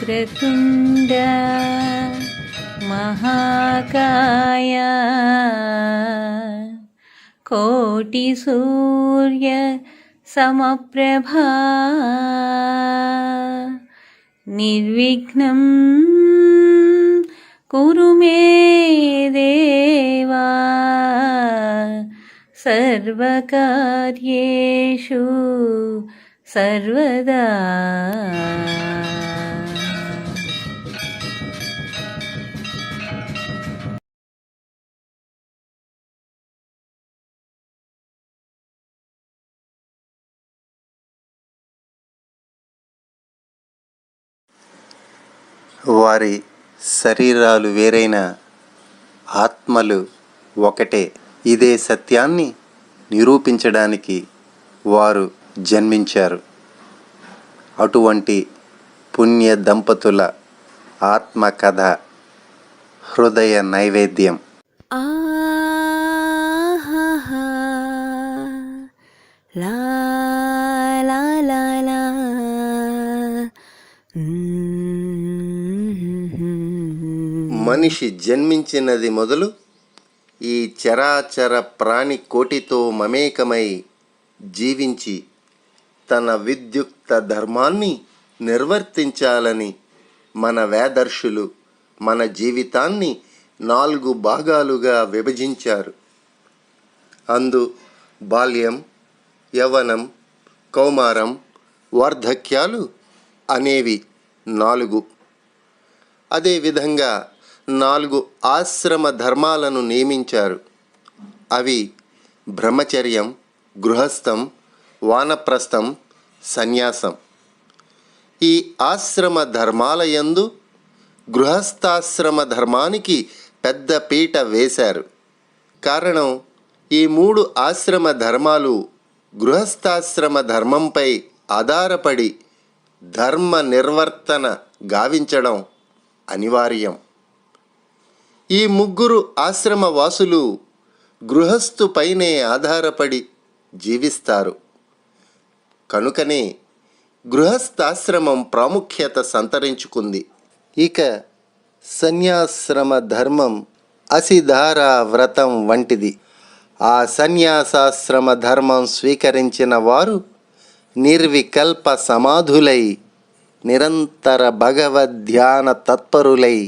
वक्रतुण्ड महाकाय कोटिसूर्य समप्रभा निर्विघ्नं कुरु मे देवा सर्वकार्येषु सर्वदा। వారి శరీరాలు వేరైన ఆత్మలు ఒకటే. ఇదే సత్యాన్ని నిరూపించడానికి వారు జన్మించారు. అటువంటి పుణ్య దంపతుల ఆత్మకథ హృదయ నైవేద్యం. మనిషి జన్మించినది మొదలు ఈ చరాచర ప్రాణి కోటితో మమేకమై జీవించి తన విద్యుక్త ధర్మాన్ని నిర్వర్తించాలని మన వేదర్షులు మన జీవితాన్ని 4 భాగాలుగా విభజించారు. అందు బాల్యం, యవ్వనం, కౌమారం, వార్ధక్యాలు అనేవి 4. అదేవిధంగా 4 ఆశ్రమ ధర్మాలను నియమించారు. అవి బ్రహ్మచర్యం, గృహస్థం, వానప్రస్థం, సన్యాసం. ఈ ఆశ్రమ ధర్మాల యందు గృహస్థాశ్రమ ధర్మానికి పెద్ద పీట వేశారు. కారణం, ఈ 3 ఆశ్రమ ధర్మాలు గృహస్థాశ్రమ ధర్మంపై ఆధారపడి ధర్మ నిర్వర్తన గావించడం అనివార్యం. ఈ 3 ఆశ్రమ వాసులు గృహస్థుపైనే ఆధారపడి జీవిస్తారు. కనుకనే గృహస్థాశ్రమం ప్రాముఖ్యత సంతరించుకుంది. ఇక సన్యాశ్రమ ధర్మం అసిధారా వ్రతం వంటిది. ఆ సన్యాసాశ్రమ ధర్మం స్వీకరించిన వారు నిర్వికల్ప సమాధులై నిరంతర భగవద్ధ్యాన తత్పరులై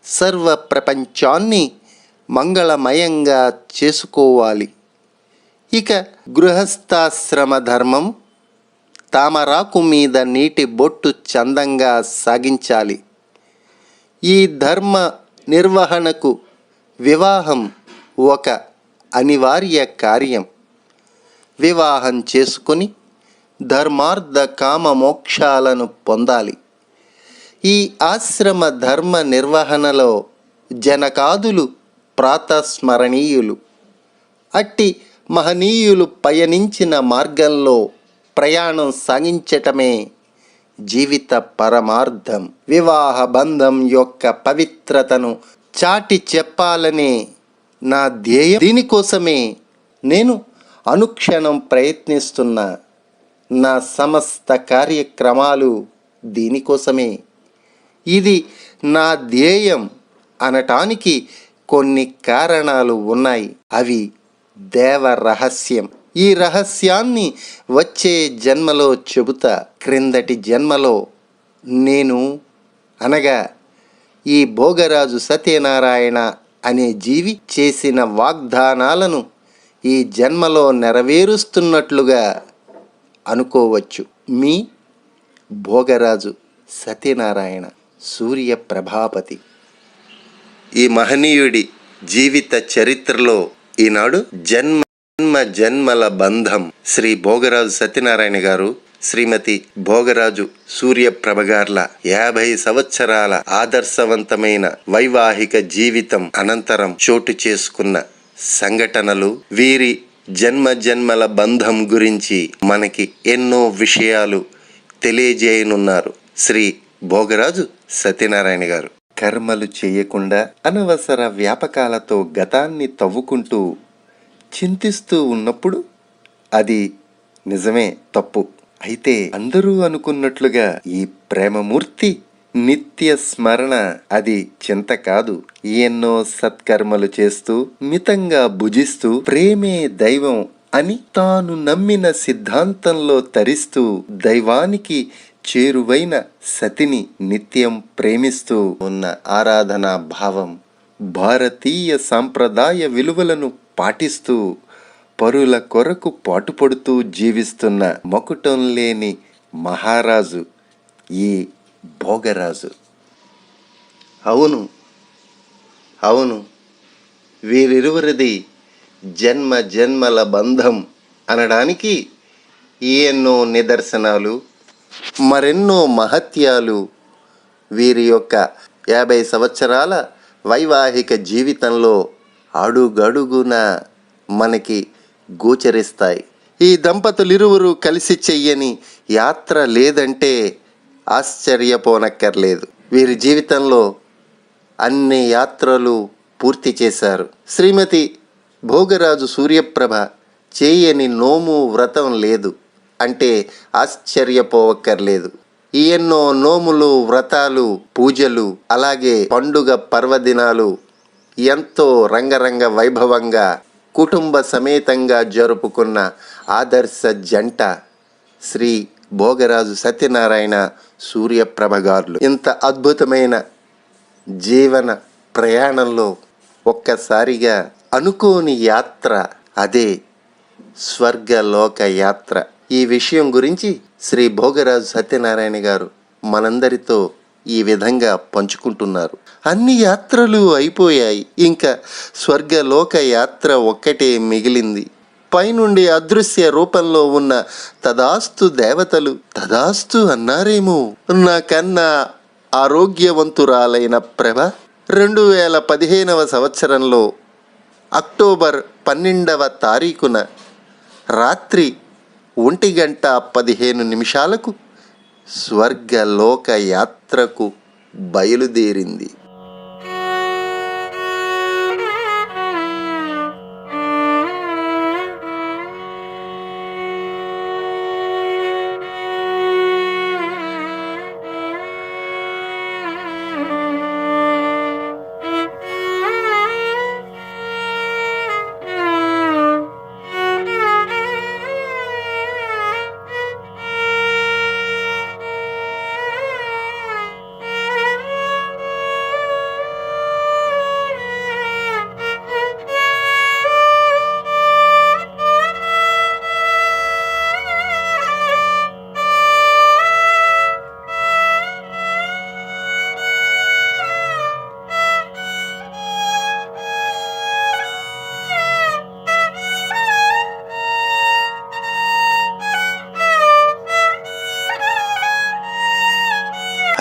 సర్వ ప్రపంచాన్ని మంగళమయంగా చేసుకోవాలి. ఇక గృహస్థాశ్రమ ధర్మం తామరాకు మీద నీటి బొట్టు చందంగా సాగించాలి. ఈ ధర్మ నిర్వహణకు వివాహం ఒక అనివార్య కార్యం. వివాహం చేసుకుని ధర్మార్థ కామ మోక్షాలను పొందాలి. ఈ ఆశ్రమ ధర్మ నిర్వహణలో జనకాదులు ప్రాతస్మరణీయులు. అట్టి మహనీయులు పయనించిన మార్గంలో ప్రయాణం సాగించటమే జీవిత పరమార్థం. వివాహ బంధం యొక్క పవిత్రతను చాటి చెప్పాలనే నా ధ్యేయం. దీనికోసమే నేను అనుక్షణం ప్రయత్నిస్తున్నా. నా సమస్త కార్యక్రమాలు దీనికోసమే. ఇది నా ధ్యేయం అనటానికి కొన్ని కారణాలు ఉన్నాయి. అవి దేవ రహస్యం. ఈ రహస్యాన్ని వచ్చే జన్మలో చెబుతా. క్రిందటి జన్మలో నేను అనగా ఈ భోగరాజు సత్యనారాయణ అనే జీవి చేసిన వాగ్దానాలను ఈ జన్మలో నెరవేరుస్తున్నట్లుగా అనుకోవచ్చు. మీ భోగరాజు సత్యనారాయణ, సూర్య ప్రభాపతి. ఈ మహనీయుడి జీవిత చరిత్రలో ఈనాడు జన్మల బంధం. శ్రీ భోగరాజు సత్యనారాయణ గారు, శ్రీమతి భోగరాజు సూర్యప్రభ గార్ల 50 సంవత్సరాల ఆదర్శవంతమైన వైవాహిక జీవితం అనంతరం చోటు చేసుకున్న సంఘటనలు, వీరి జన్మల బంధం గురించి మనకి ఎన్నో విషయాలు తెలియజేయనున్నారు శ్రీ భోగరాజు సత్యనారాయణ గారు. కర్మలు చేయకుండా అనవసర వ్యాపకాలతో గతాన్ని తవ్వుకుంటూ చింతిస్తూ ఉన్నప్పుడు అది నిజమే తప్పు. అయితే అందరూ అనుకున్నట్లుగా ఈ ప్రేమమూర్తి నిత్య స్మరణ అది చింత కాదు. ఎన్నో సత్కర్మలు చేస్తూ మితంగా భుజిస్తూ ప్రేమే దైవం అని తాను నమ్మిన సిద్ధాంతంలో తరిస్తూ దైవానికి చేరువైన సతిని నిత్యం ప్రేమిస్తూ ఉన్న ఆరాధనా భావం, భారతీయ సాంప్రదాయ విలువలను పాటిస్తూ పరుల కొరకు పాటుపడుతూ జీవిస్తున్న మకుటం లేని మహారాజు ఈ భోగరాజు. అవును, వీరిరువురిది జన్మ జన్మల బంధం అనడానికి ఎన్నో నిదర్శనాలు, మరెన్నో మహత్యాలు వీరి యొక్క 50 సంవత్సరాల వైవాహిక జీవితంలో అడుగడుగున మనకి గోచరిస్తాయి. ఈ దంపతులిరువురు కలిసి చెయ్యని యాత్ర లేదంటే ఆశ్చర్యపోనక్కర్లేదు. వీరి జీవితంలో అన్ని యాత్రలు పూర్తి చేశారు. శ్రీమతి భోగరాజు సూర్యప్రభ చేయని నోము వ్రతం లేదు అంటే ఆశ్చర్యపోవక్కర్లేదు. ఎన్నో నోములు, వ్రతాలు, పూజలు, అలాగే పండుగ పర్వదినాలు ఎంతో రంగరంగ వైభవంగా కుటుంబ సమేతంగా జరుపుకున్న ఆదర్శ జంట శ్రీ భోగరాజు సత్యనారాయణ సూర్యప్రభ గారులు. ఇంత అద్భుతమైన జీవన ప్రయాణంలో ఒక్కసారిగా అనుకోని యాత్ర, అదే స్వర్గలోక యాత్ర. ఈ విషయం గురించి శ్రీ భోగరాజు సత్యనారాయణ గారు మనందరితో ఈ విధంగా పంచుకుంటున్నారు. అన్ని యాత్రలు అయిపోయాయి, ఇంకా స్వర్గలోక యాత్ర ఒక్కటే మిగిలింది. పైనుండి అదృశ్య రూపంలో ఉన్న తదాస్తు దేవతలు తదాస్తు అన్నారేమో. నాకన్నా ఆరోగ్యవంతురాలైన ప్రభ 2015వ సంవత్సరంలో అక్టోబర్ 12వ తారీఖున రాత్రి 1:15 స్వర్గలోక యాత్రకు బయలుదేరింది.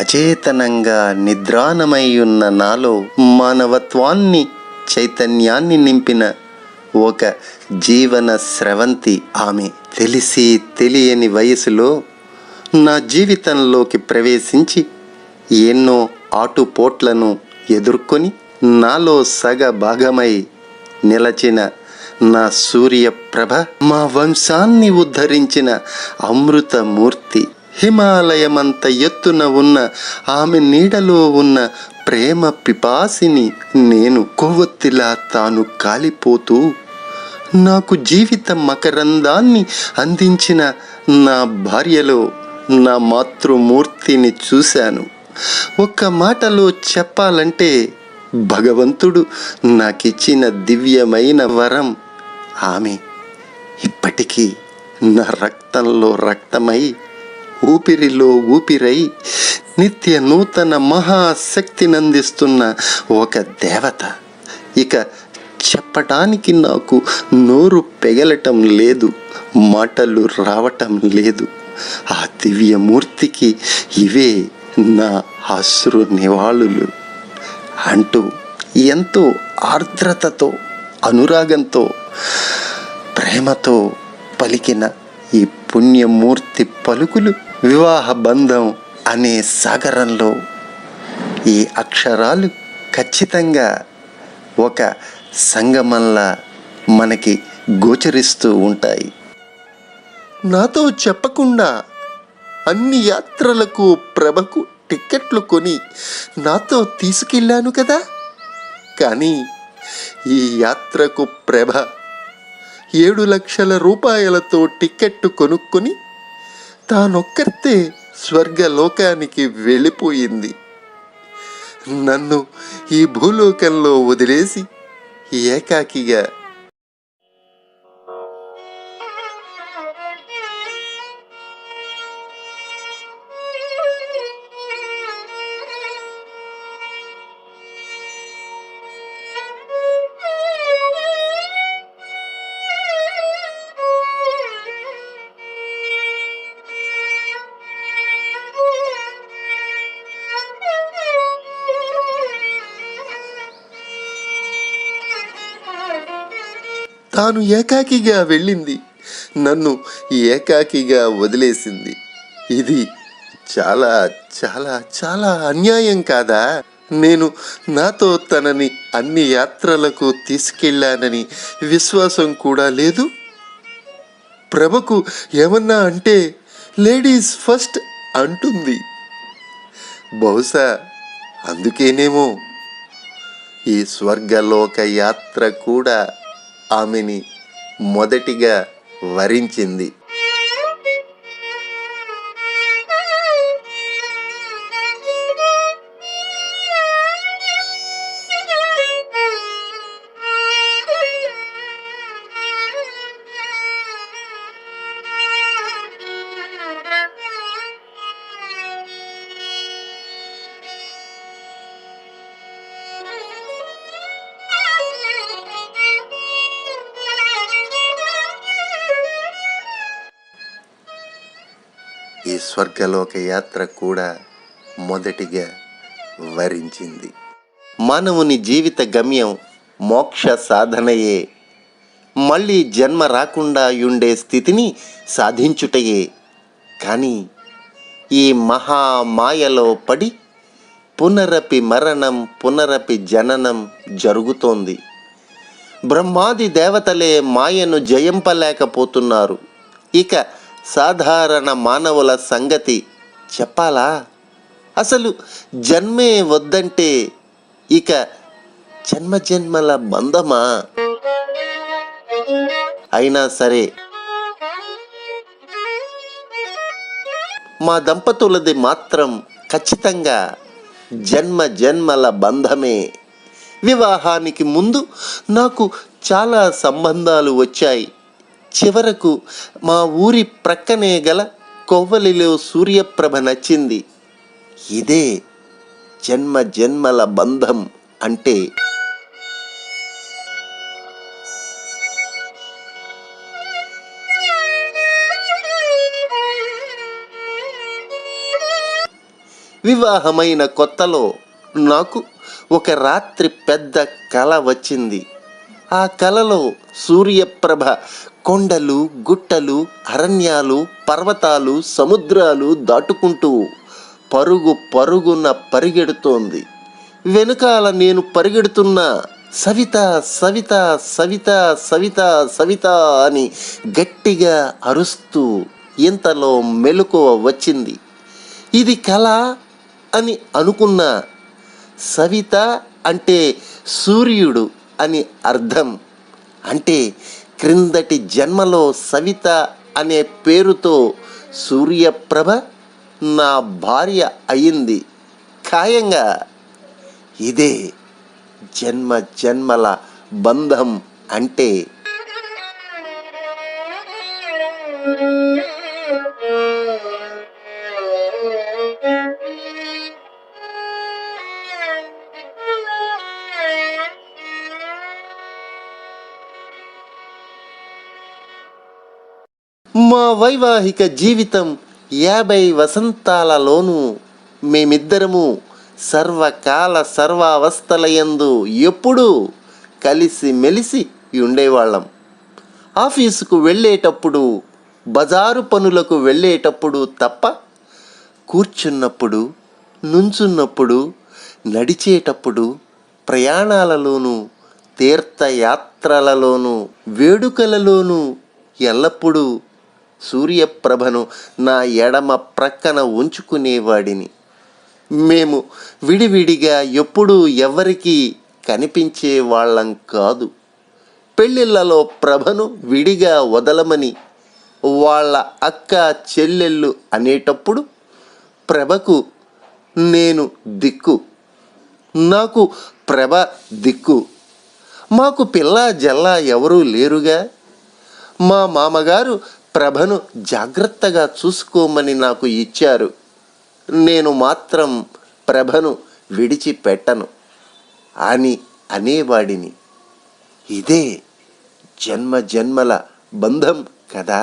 అచేతనంగా నిద్రాణమై ఉన్న నాలో మానవత్వాన్ని, చైతన్యాన్ని నింపిన ఒక జీవన స్రవంతి ఆమె. తెలిసి తెలియని వయసులో నా జీవితంలోకి ప్రవేశించి ఎన్నో ఆటుపోట్లను ఎదుర్కొని నాలో సగ భాగమై నిలచిన నా సూర్యప్రభ, మా వంశాన్ని ఉద్ధరించిన అమృతమూర్తి. హిమాలయమంత ఎత్తున ఉన్న ఆమె నీడలో ఉన్న ప్రేమ పిపాసిని నేను. కొవ్వొత్తిలా తాను కాలిపోతూ నాకు జీవిత మకరందాన్ని అందించిన నా భార్యలో నా మాతృమూర్తిని చూశాను. ఒక్క మాటలో చెప్పాలంటే భగవంతుడు నాకిచ్చిన దివ్యమైన వరం ఆమె. ఇప్పటికీ నా రక్తంలో రక్తమై, ఊపిరిలో ఊపిరై, నిత్య నూతన మహాశక్తినందిస్తున్న ఒక దేవత. ఇక చెప్పటానికి నాకు నోరు పెగలటం లేదు, మాటలు రావటం లేదు. ఆ దివ్యమూర్తికి ఇవే నా అశ్రు నివాళులు అంటూ ఎంతో ఆర్ద్రతతో, అనురాగంతో, ప్రేమతో పలికిన ఈ పుణ్యమూర్తి పలుకులు వివాహ బంధం అనే సాగరంలో ఈ అక్షరాలు ఖచ్చితంగా ఒక సంగమంలా మనకి గోచరిస్తూ ఉంటాయి. నాతో చెప్పకుండా అన్ని యాత్రలకు ప్రభకు టిక్కెట్లు కొని నాతో తీసుకెళ్ళాను కదా. కానీ ఈ యాత్రకు ప్రభ 7,00,000 రూపాయలతో టిక్కెట్టు కొనుక్కొని తానొక్కర్తే స్వర్గలోకానికి వెళ్ళిపోయింది. నన్ను ఈ భూలోకంలో వదిలేసి ఏకాకిగా తాను ఏకాకిగా వెళ్ళింది, నన్ను ఏకాకిగా వదిలేసింది. ఇది చాలా చాలా చాలా అన్యాయం కాదా? నేను నాతో తనని అన్ని యాత్రలకు తీసుకెళ్ళానని విశ్వాసం కూడా లేదు. ప్రభకు ఏమన్నా అంటే లేడీస్ ఫస్ట్ అంటుంది. బహుశా అందుకేనేమో ఈ స్వర్గలోక యాత్ర కూడా ఆమెని మొదటిగా వరించింది. ఈ స్వర్గలోక యాత్ర కూడా మొదటిగా వరించింది. మానవుని జీవిత గమ్యం మోక్ష సాధనయే. మళ్ళీ జన్మ రాకుండా ఉండే స్థితిని సాధించుటయే. కానీ ఈ మహామాయలో పడి పునరపి మరణం పునరపి జననం జరుగుతోంది. బ్రహ్మాది దేవతలే మాయను జయింపలేకపోతున్నారు. ఇక సాధారణ మానవుల సంగతి చెప్పాలా? అసలు జన్మే వద్దంటే ఇక జన్మజన్మల బంధమా? అయినా సరే మా దంపతులది మాత్రం ఖచ్చితంగా జన్మ జన్మల బంధమే. వివాహానికి ముందు నాకు చాలా సంబంధాలు వచ్చాయి. చివరకు మా ఊరి ప్రక్కనే గల కొవ్వలిలో సూర్యప్రభ నచ్చింది. ఇదే జన్మ జన్మల బంధం అంటే. వివాహమైన కొత్తలో నాకు ఒక రాత్రి పెద్ద కల వచ్చింది. ఆ కలలో సూర్యప్రభ కొండలు, గుట్టలు, అరణ్యాలు, పర్వతాలు, సముద్రాలు దాటుకుంటూ పరుగు పరుగున పరిగెడుతోంది. వెనుకాల నేను పరిగెడుతున్నా సవిత సవిత సవిత సవిత సవిత అని గట్టిగా అరుస్తూ. ఇంతలో మెలకువ వచ్చింది. ఇది కల అని అనుకున్నా. సవిత అంటే సూర్యుడు అని అర్థం. అంటే క్రిందటి జన్మలో సవిత అనే పేరుతో సూర్యప్రభ నా భార్య అయింది ఖాయంగా. ఇదే జన్మ జన్మల బంధం అంటే. మా వైవాహిక జీవితం 50 వసంతాలలోనూ మేమిద్దరము సర్వకాల సర్వావస్థలయందు ఎప్పుడూ కలిసి మెలిసి ఉండేవాళ్ళం. ఆఫీసుకు వెళ్ళేటప్పుడు, బజారు పనులకు వెళ్ళేటప్పుడు తప్ప కూర్చున్నప్పుడు, నుంచున్నప్పుడు, నడిచేటప్పుడు, ప్రయాణాలలోనూ, తీర్థయాత్రలలోనూ, వేడుకలలోనూ ఎల్లప్పుడూ సూర్యప్రభను నా ఎడమ ప్రక్కన ఉంచుకునేవాడిని. మేము విడివిడిగా ఎప్పుడూ ఎవరికీ కనిపించే వాళ్ళం కాదు. పెళ్ళిళ్ళలో ప్రభను విడిగా వదలమని వాళ్ళ అక్క చెల్లెళ్ళు అనేటప్పుడు ప్రభకు నేను దిక్కు, నాకు ప్రభ దిక్కు. మాకు పిల్ల జల్లా ఎవరూ లేరుగా. మా మామగారు ప్రభను జాగ్రత్తగా చూసుకోమని నాకు ఇచ్చారు. నేను మాత్రం ప్రభను విడిచిపెట్టను అని అనేవాడిని. ఇదే జన్మ జన్మల బంధం కదా.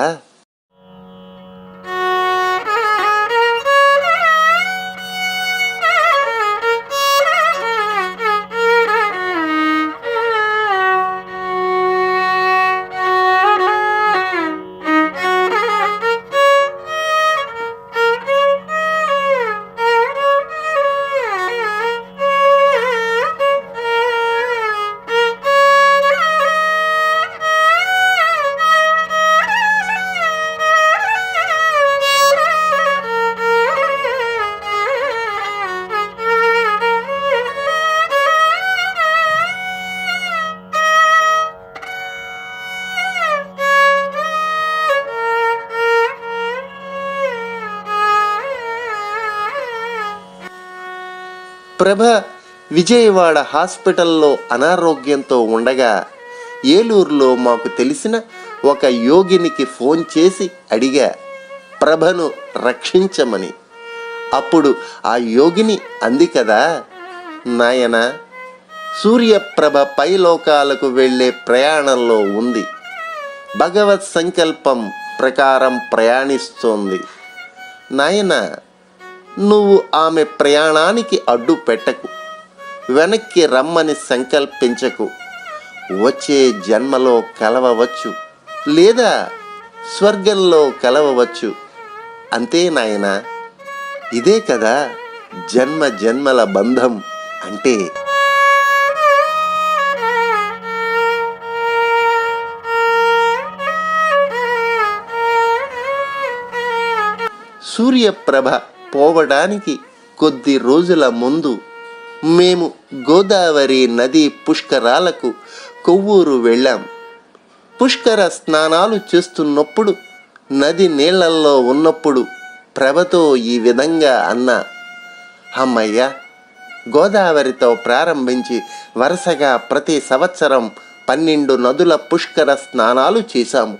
ప్రభ విజయవాడ హాస్పిటల్లో అనారోగ్యంతో ఉండగా ఏలూరులో మాకు తెలిసిన ఒక యోగినికి ఫోన్ చేసి అడిగా ప్రభను రక్షించమని. అప్పుడు ఆ యోగిని అంది కదా, నాయనా, సూర్యప్రభ పైలోకాలకు వెళ్ళే ప్రయాణంలో ఉంది. భగవత్ సంకల్పం ప్రకారం ప్రయాణిస్తోంది. నాయనా, నువ్వు ఆమె ప్రయాణానికి అడ్డు పెట్టకు, వెనక్కి రమ్మని సంకల్పించకు. వచ్చే జన్మలో కలవవచ్చు, లేదా స్వర్గంలో కలవవచ్చు. అంతే నాయనా. ఇదే కదా జన్మ జన్మల బంధం అంటే. సూర్యప్రభ పోవడానికి కొద్ది రోజుల ముందు మేము గోదావరి నది పుష్కరాలకు కొవ్వూరు వెళ్ళాం. పుష్కర స్నానాలు చేస్తున్నప్పుడు, నది నీళ్లల్లో ఉన్నప్పుడు ప్రభతో ఈ విధంగా అన్నా, అమ్మయ్య, గోదావరితో ప్రారంభించి వరుసగా ప్రతి సంవత్సరం 12 నదుల పుష్కర స్నానాలు చేశాము.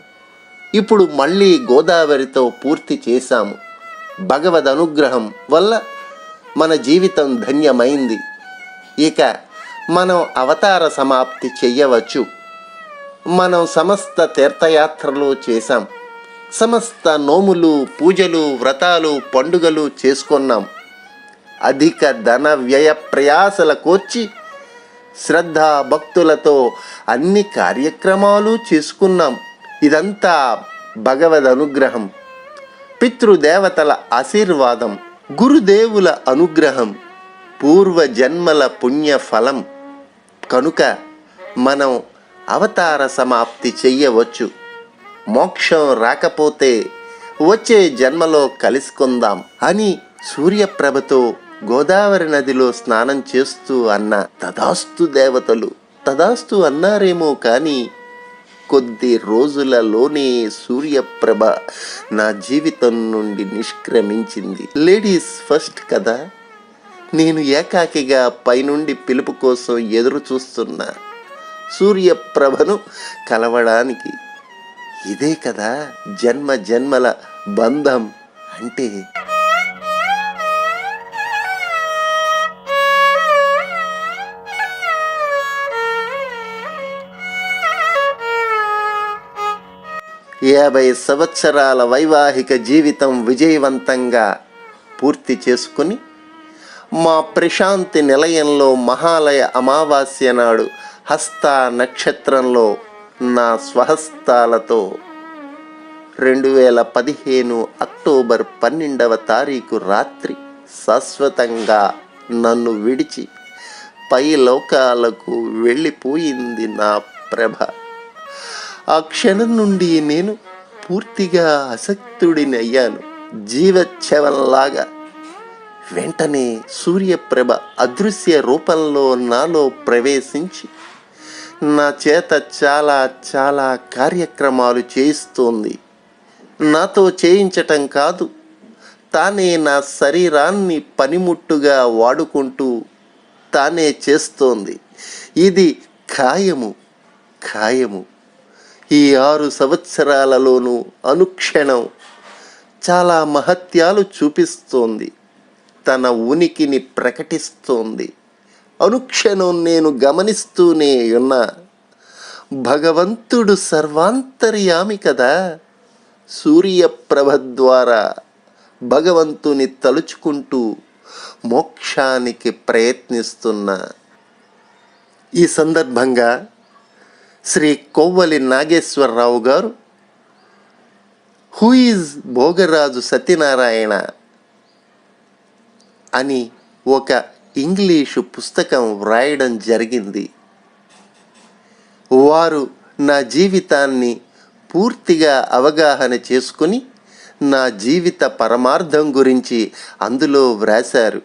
ఇప్పుడు మళ్ళీ గోదావరితో పూర్తి చేశాము. భగవద్ అనుగ్రహం వల్ల మన జీవితం ధన్యమైంది. ఇక మనం అవతార సమాప్తి చెయ్యవచ్చు. మనం సమస్త తీర్థయాత్రలు చేశాం. సమస్త నోములు, పూజలు, వ్రతాలు, పండుగలు చేసుకున్నాం. అధిక ధన వ్యయ ప్రయాసల కోర్చి శ్రద్ధా భక్తులతో అన్ని కార్యక్రమాలు చేసుకున్నాం. ఇదంతా భగవద్ అనుగ్రహం, పితృదేవతల ఆశీర్వాదం, గురుదేవుల అనుగ్రహం, పూర్వజన్మల పుణ్య ఫలం. కనుక మనం అవతార సమాప్తి చెయ్యవచ్చు. మోక్షం రాకపోతే వచ్చే జన్మలో కలుసుకుందాం అని సూర్యప్రభతో గోదావరి నదిలో స్నానం చేస్తూ అన్న. తదాస్తు దేవతలు తదాస్తు అన్నారేమో కానీ కొద్ది రోజులలోనే సూర్యప్రభ నా జీవితం నుండి నిష్క్రమించింది. లేడీస్ ఫస్ట్ కదా. నేను ఏకాకిగా పైనుండి పిలుపు కోసం ఎదురు చూస్తున్నా సూర్యప్రభను కలవడానికి. ఇదే కదా జన్మ జన్మల బంధం అంటే. యాభై సంవత్సరాల వైవాహిక జీవితం విజయవంతంగా పూర్తి చేసుకుని మా ప్రశాంతి నిలయంలో మహాలయ అమావాస్య నాడు హస్త నక్షత్రంలో నా స్వహస్తాలతో 2015 అక్టోబర్ 12వ తారీఖు రాత్రి శాశ్వతంగా నన్ను విడిచి పై లోకాలకు వెళ్ళిపోయింది నా ప్రభ. ఆ క్షణం నుండి నేను పూర్తిగా అసక్తుడిని అయ్యాను. జీవచ్ఛవంలాగా వెంటనే సూర్యప్రభ అదృశ్య రూపంలో నాలో ప్రవేశించి నా చేత చాలా చాలా కార్యక్రమాలు చేయిస్తోంది. నాతో చేయించటం కాదు, తానే నా శరీరాన్ని పనిముట్టుగా వాడుకుంటూ తానే చేస్తోంది. ఇది ఖాయము ఖాయము. ఈ 6 సంవత్సరాలలోనూ అనుక్షణం చాలా మహత్యాలు చూపిస్తోంది. తన ఉనికిని ప్రకటిస్తోంది. అనుక్షణం నేను గమనిస్తూనే ఉన్నా. భగవంతుడు సర్వాంతర్యామి కదా. సూర్యప్రభ ద్వారా భగవంతుని తలుచుకుంటూ మోక్షానికి ప్రయత్నిస్తున్నా. ఈ సందర్భంగా శ్రీ కొవ్వలి నాగేశ్వరరావు గారు హూ ఈజ్ భోగరాజు సత్యనారాయణ అని ఒక ఇంగ్లీషు పుస్తకం వ్రాయడం జరిగింది. వారు నా జీవితాన్ని పూర్తిగా అవగాహన చేసుకుని నా జీవిత పరమార్థం గురించి అందులో వ్రాశారు.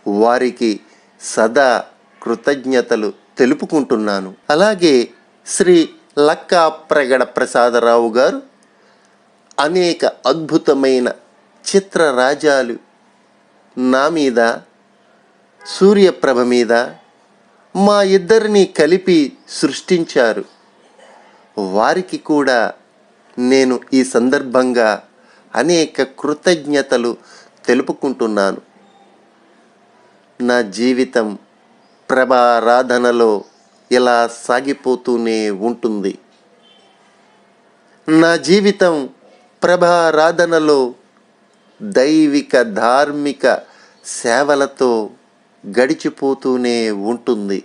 వారికి సదా కృతజ్ఞతలు తెలుపుకుంటున్నాను. అలాగే శ్రీ లక్కా ప్రగడ ప్రసాదరావు గారు అనేక అద్భుతమైన చిత్రరాజాలు నా మీద, సూర్యప్రభ మీద, మా ఇద్దరిని కలిపి సృష్టించారు. వారికి కూడా నేను ఈ సందర్భంగా అనేక కృతజ్ఞతలు తెలుపుకుంటున్నాను. నా జీవితం ప్రభారాధనలో ఇలా సాగిపోతూనే ఉంటుంది. నా జీవితం ప్రభారాధనలో దైవిక ధార్మిక సేవలతో గడిచిపోతూనే ఉంటుంది.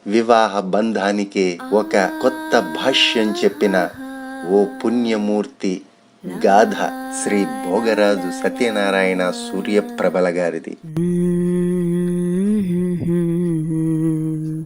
వివాహ బంధానికే ఒక కొత్త భాష్యం చెప్పిన ఓ పుణ్యమూర్తి గాథ శ్రీ భోగరాజు సత్యనారాయణ సూర్యప్రభల గారిది.